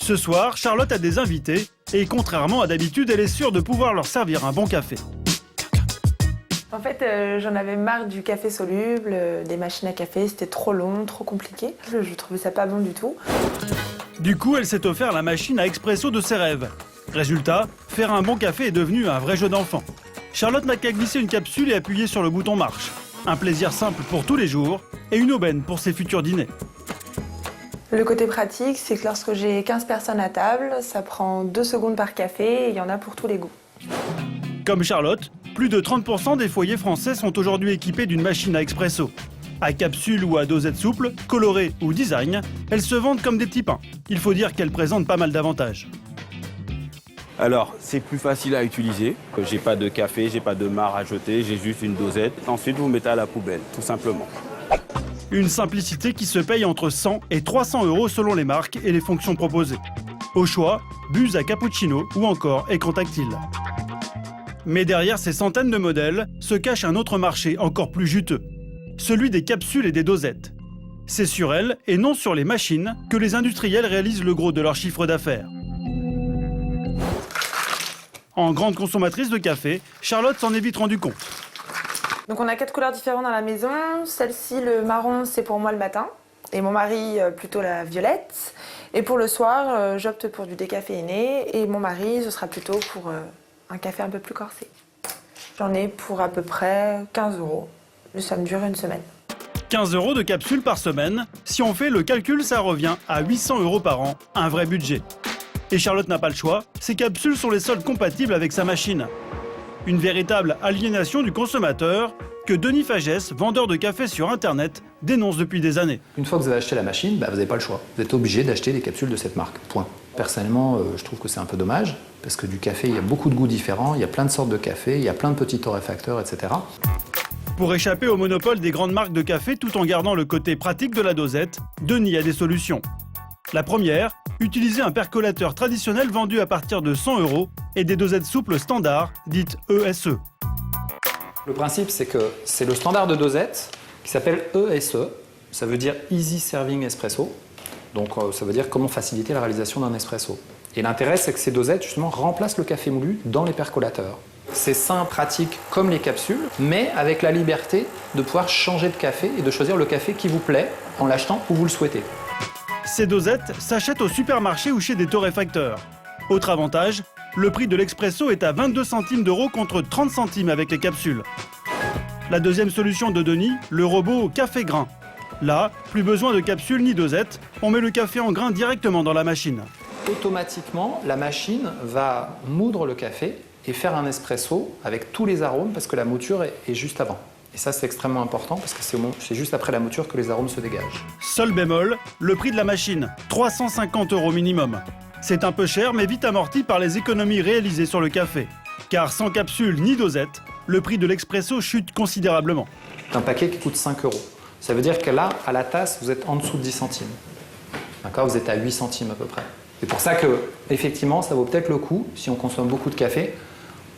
Ce soir, Charlotte a des invités et contrairement à d'habitude, elle est sûre de pouvoir leur servir un bon café. En fait, j'en avais marre du café soluble, des machines à café, c'était trop long, trop compliqué. Je trouvais ça pas bon du tout. Du coup, elle s'est offert la machine à expresso de ses rêves. Résultat, faire un bon café est devenu un vrai jeu d'enfant. Charlotte n'a qu'à glisser une capsule et appuyer sur le bouton marche. Un plaisir simple pour tous les jours et une aubaine pour ses futurs dîners. Le côté pratique, c'est que lorsque j'ai 15 personnes à table, ça prend 2 secondes par café et il y en a pour tous les goûts. Comme Charlotte, plus de 30% des foyers français sont aujourd'hui équipés d'une machine à expresso. À capsule ou à dosette souple, colorée ou design, elles se vendent comme des petits pains. Il faut dire qu'elles présentent pas mal d'avantages. Alors, c'est plus facile à utiliser. J'ai pas de café, j'ai pas de marc à jeter, j'ai juste une dosette. Ensuite, vous mettez à la poubelle, tout simplement. Une simplicité qui se paye entre 100 et 300 € selon les marques et les fonctions proposées. Au choix, buse à cappuccino ou encore écran tactile. Mais derrière ces centaines de modèles se cache un autre marché encore plus juteux, celui des capsules et des dosettes. C'est sur elles et non sur les machines que les industriels réalisent le gros de leur chiffre d'affaires. En grande consommatrice de café, Charlotte s'en est vite rendue compte. Donc on a 4 couleurs différentes dans la maison. Celle-ci, le marron, c'est pour moi le matin. Et mon mari, plutôt la violette. Et pour le soir, j'opte pour du décaféiné. Et mon mari, ce sera plutôt pour un café un peu plus corsé. J'en ai pour à peu près 15 €. Ça me dure une semaine. 15 € de capsules par semaine. Si on fait le calcul, ça revient à 800 € par an. Un vrai budget. Et Charlotte n'a pas le choix. Ces capsules sont les seules compatibles avec sa machine. Une véritable aliénation du consommateur que Denis Fagès, vendeur de café sur Internet, dénonce depuis des années. Une fois que vous avez acheté la machine, vous n'avez pas le choix. Vous êtes obligé d'acheter des capsules de cette marque. Point. Personnellement, je trouve que c'est un peu dommage, parce que du café, il y a beaucoup de goûts différents, il y a plein de sortes de café, il y a plein de petits torréfacteurs, etc. Pour échapper au monopole des grandes marques de café tout en gardant le côté pratique de la dosette, Denis a des solutions. La première, utiliser un percolateur traditionnel vendu à partir de 100 € et des dosettes souples standards, dites ESE. Le principe, c'est que c'est le standard de dosette qui s'appelle ESE. Ça veut dire Easy Serving Espresso. Donc ça veut dire comment faciliter la réalisation d'un espresso. Et l'intérêt, c'est que ces dosettes, justement, remplacent le café moulu dans les percolateurs. C'est simple, pratique comme les capsules, mais avec la liberté de pouvoir changer de café et de choisir le café qui vous plaît en l'achetant où vous le souhaitez. Ces dosettes s'achètent au supermarché ou chez des torréfacteurs. Autre avantage, le prix de l'expresso est à 22 centimes d'euros contre 30 centimes avec les capsules. La deuxième solution de Denis, le robot café grain. Là, plus besoin de capsules ni dosettes, on met le café en grain directement dans la machine. Automatiquement, la machine va moudre le café et faire un espresso avec tous les arômes parce que la mouture est juste avant. Et ça, c'est extrêmement important parce que c'est juste après la mouture que les arômes se dégagent. Seul bémol, le prix de la machine, 350 € minimum. C'est un peu cher, mais vite amorti par les économies réalisées sur le café. Car sans capsule ni dosette, le prix de l'expresso chute considérablement. Un paquet qui coûte 5 €. Ça veut dire que là, à la tasse, vous êtes en dessous de 10 centimes. D'accord ? Vous êtes à 8 centimes à peu près. C'est pour ça que, effectivement, ça vaut peut-être le coup, si on consomme beaucoup de café,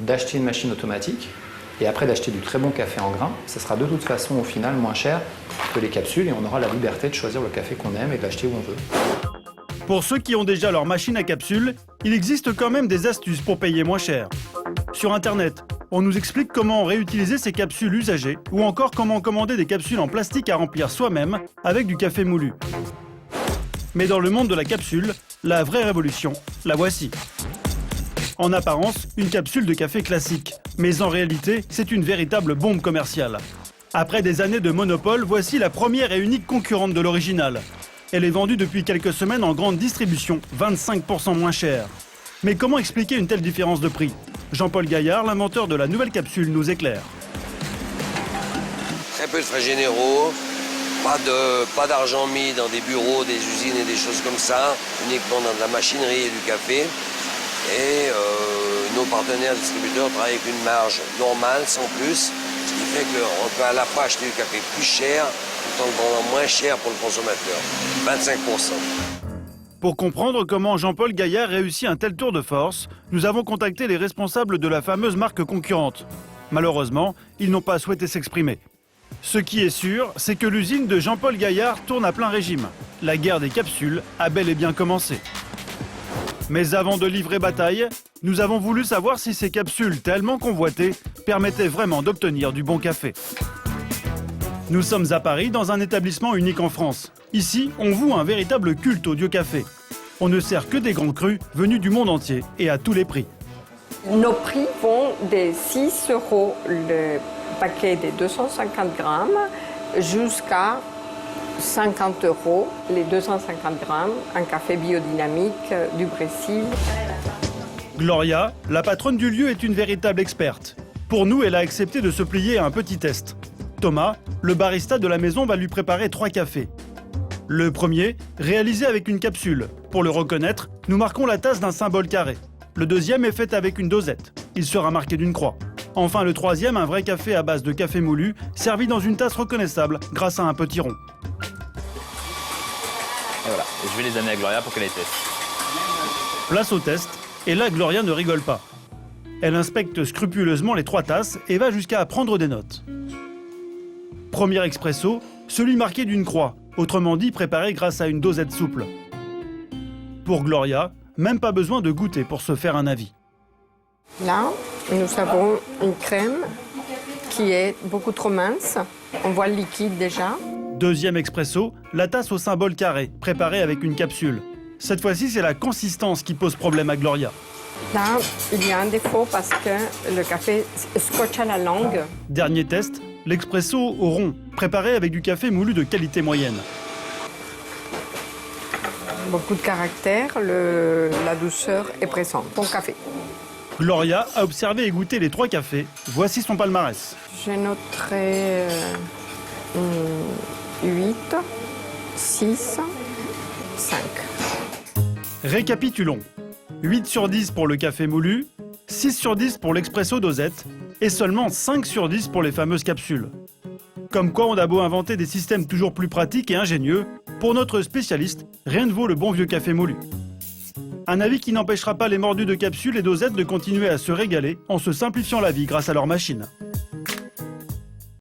d'acheter une machine automatique et après d'acheter du très bon café en grains. Ça sera de toute façon, au final, moins cher que les capsules et on aura la liberté de choisir le café qu'on aime et de l'acheter où on veut. Pour ceux qui ont déjà leur machine à capsules, il existe quand même des astuces pour payer moins cher. Sur Internet, on nous explique comment réutiliser ces capsules usagées ou encore comment commander des capsules en plastique à remplir soi-même avec du café moulu. Mais dans le monde de la capsule, la vraie révolution, la voici. En apparence, une capsule de café classique, mais en réalité, c'est une véritable bombe commerciale. Après des années de monopole, voici la première et unique concurrente de l'original. Elle est vendue depuis quelques semaines en grande distribution, 25% moins chère. Mais comment expliquer une telle différence de prix ? Jean-Paul Gaillard, l'inventeur de la nouvelle capsule, nous éclaire. Très peu de frais généraux, pas d'argent mis dans des bureaux, des usines et des choses comme ça, uniquement dans de la machinerie et du café. Et nos partenaires distributeurs travaillent avec une marge normale, sans plus, ce qui fait qu'on peut à la fois acheter du café plus cher, tout en le vendant moins cher pour le consommateur, 25%. Pour comprendre comment Jean-Paul Gaillard réussit un tel tour de force, nous avons contacté les responsables de la fameuse marque concurrente. Malheureusement, ils n'ont pas souhaité s'exprimer. Ce qui est sûr, c'est que l'usine de Jean-Paul Gaillard tourne à plein régime. La guerre des capsules a bel et bien commencé. Mais avant de livrer bataille, nous avons voulu savoir si ces capsules tellement convoitées permettaient vraiment d'obtenir du bon café. Nous sommes à Paris, dans un établissement unique en France. Ici, on voue un véritable culte au Dieu Café. On ne sert que des grands crus venus du monde entier et à tous les prix. Nos prix vont de 6 € le paquet de 250 grammes jusqu'à 50 € les 250 grammes, un café biodynamique du Brésil. Gloria, la patronne du lieu, est une véritable experte. Pour nous, elle a accepté de se plier à un petit test. Thomas, le barista de la maison, va lui préparer 3 cafés. Le premier, réalisé avec une capsule. Pour le reconnaître, nous marquons la tasse d'un symbole carré. Le deuxième est fait avec une dosette. Il sera marqué d'une croix. Enfin, le troisième, un vrai café à base de café moulu, servi dans une tasse reconnaissable grâce à un petit rond. Et voilà, et je vais les amener à Gloria pour qu'elle les teste. Place au test, et là, Gloria ne rigole pas. Elle inspecte scrupuleusement les 3 tasses et va jusqu'à prendre des notes. Premier expresso, celui marqué d'une croix, autrement dit préparé grâce à une dosette souple. Pour Gloria, même pas besoin de goûter pour se faire un avis. Là, nous avons une crème qui est beaucoup trop mince. On voit le liquide déjà. Deuxième expresso, la tasse au symbole carré, préparée avec une capsule. Cette fois-ci, c'est la consistance qui pose problème à Gloria. Là, il y a un défaut parce que le café scotche à la langue. Dernier test, l'expresso au rond, préparé avec du café moulu de qualité moyenne. Beaucoup de caractère, la douceur est présente. Bon café. Gloria a observé et goûté les 3 cafés. Voici son palmarès. Je noterai 8, 6, 5. Récapitulons. 8 sur 10 pour le café moulu, 6 sur 10 pour l'expresso dosette et seulement 5 sur 10 pour les fameuses capsules. Comme quoi on a beau inventer des systèmes toujours plus pratiques et ingénieux, pour notre spécialiste, rien ne vaut le bon vieux café moulu. Un avis qui n'empêchera pas les mordus de capsules et dosettes de continuer à se régaler en se simplifiant la vie grâce à leur machine.